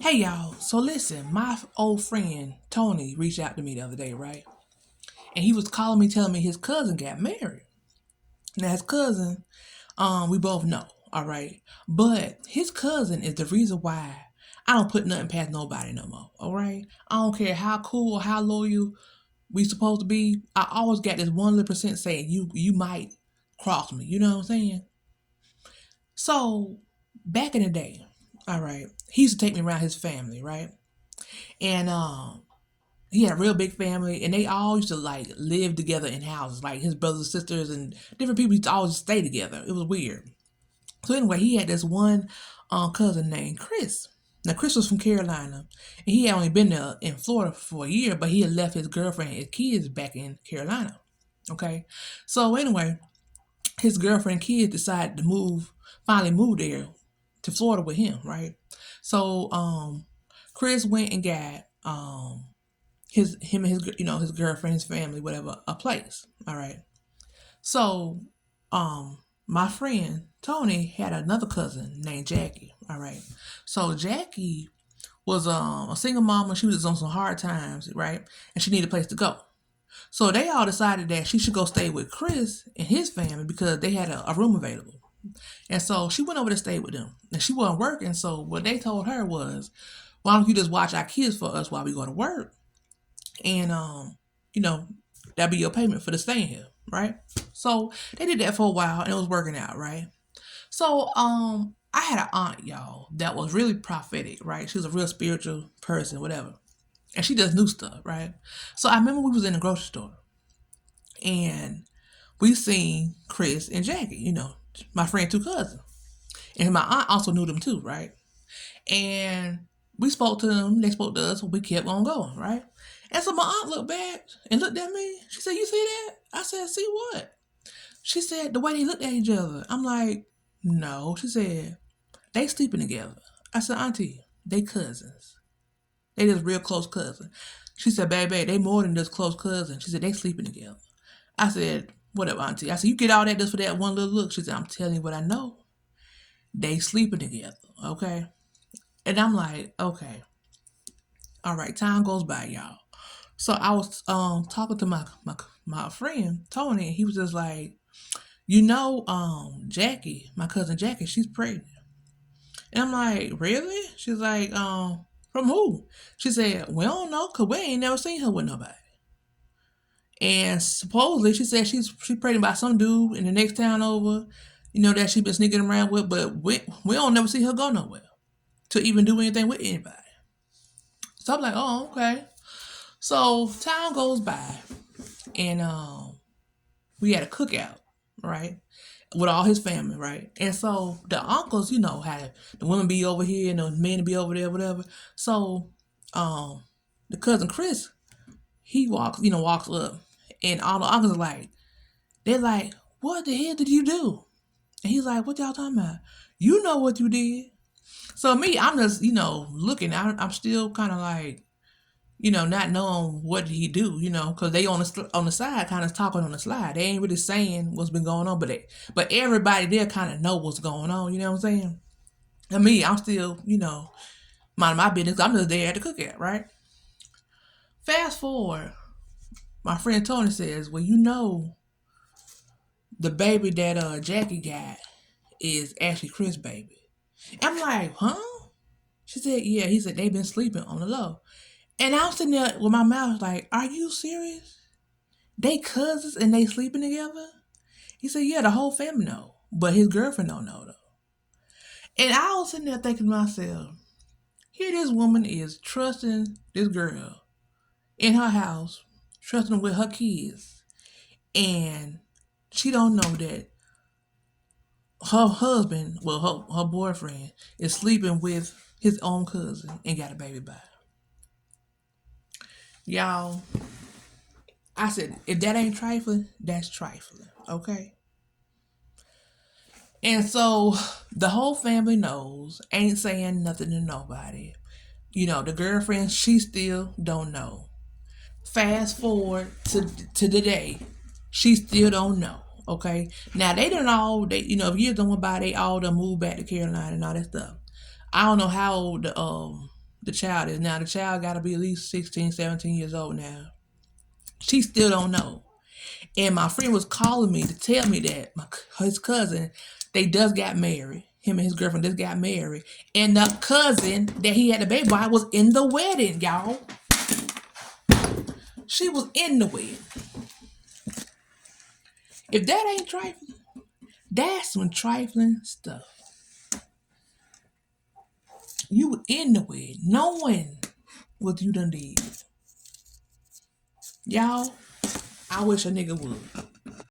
Hey y'all, so listen, my old friend Tony reached out to me the other day, right? And he was calling me telling me his cousin got married. Now his cousin, we both know, all right? But his cousin is the reason why I don't put nothing past nobody no more, all right? I don't care how cool or how loyal we supposed to be. I always got this 1% saying you might cross me, you know what I'm saying? So back in the day, all right, he used to take me around his family, right? And he had a real big family, and they all used to like live together in houses, like his brothers and sisters and different people used to always stay together. It was weird. So anyway, he had this one cousin named Chris. Now Chris was from Carolina, and he had only been there in Florida for a year, but he had left his girlfriend and his kids back in Carolina. Okay, so anyway, his girlfriend and kids decided to finally move there to Florida with him, right? So Chris went and got him and his girlfriend, his family, whatever, a place. All right. So my friend Tony had another cousin named Jackie. All right. So Jackie was a single mama. She was on some hard times, right? And she needed a place to go. So they all decided that she should go stay with Chris and his family because they had a room available. And so she went over to stay with them. And she wasn't working. So what they told her was, why don't you just watch our kids for us while we go to work? And you know, that'd be your payment for the staying here, right? So they did that for a while and it was working out, right? So I had an aunt, y'all, that was really prophetic, right? She was a real spiritual person, whatever. And she just knew stuff, right? So I remember we was in the grocery store and we seen Chris and Jackie, my friend two cousins. And my aunt also knew them too, right? And we spoke to them, they spoke to us, we kept on going, right? And so my aunt looked back and looked at me. She said, "You see that?" I said, "See what?" She said, "The way they looked at each other." I'm like, "No." She said, "They sleeping together." I said, "Auntie, they cousins. They just real close cousins." She said, "Baby, they more than just close cousins." She said, "They sleeping together." I said, "Whatever, Auntie." I said, "You get all that just for that one little look." She said, "I'm telling you what I know. They sleeping together, okay?" And I'm like, "Okay. All right." Time goes by, y'all. So I was talking to my friend Tony, and he was just like, Jackie, my cousin Jackie, she's pregnant. And I'm like, "Really?" She's like, "From who?" She said, "We don't know, cause we ain't never seen her with nobody." And supposedly she said she's pregnant by some dude in the next town over, that she been sneaking around with, but we don't never see her go nowhere to even do anything with anybody. So I'm like, "Oh, okay." So time goes by, and we had a cookout, right? With all his family, right? And so the uncles, had the women be over here and the men be over there, whatever. So um the cousin Chris, he walks up, and all the uncles are like, they're like, "What the hell did you do?" And he's like, "What y'all talking about? You know what you did." So me, I'm just, looking. I'm still kind of like, not knowing what did he do, because they on the side, kind of talking on the slide. They ain't really saying what's been going on, but everybody there kind of know what's going on. You know what I'm saying? And me, I'm still, minding my business. I'm just there at the cookout, right? Fast forward, my friend Tony says, "Well, the baby that Jackie got is actually Chris' baby." I'm like, "Huh?" She said, "Yeah." He said they've been sleeping on the low. And I'm sitting there with my mouth like, "Are you serious? They cousins and they sleeping together?" He said, "Yeah, the whole family know, but his girlfriend don't know though." And I was sitting there thinking to myself, here this woman is trusting this girl in her house, trusting her with her kids, and she don't know that her husband, well, her boyfriend, is sleeping with his own cousin and got a baby by her. Y'all, I said, if that ain't trifling, that's trifling, okay? And so the whole family knows, ain't saying nothing to nobody. The girlfriend, she still don't know. Fast forward to today, she still don't know. Okay, now they done all if years done went by, they all done moved back to Carolina and all that stuff. I don't know how old the child is. Now, the child got to be at least 16, 17 years old now. She still don't know. And my friend was calling me to tell me that his cousin, they just got married. Him and his girlfriend just got married. And the cousin that he had the baby by was in the wedding, y'all. She was in the wedding. If that ain't trifling, that's some trifling stuff. You were in the wedding, knowing what you done did. Y'all, I wish a nigga would.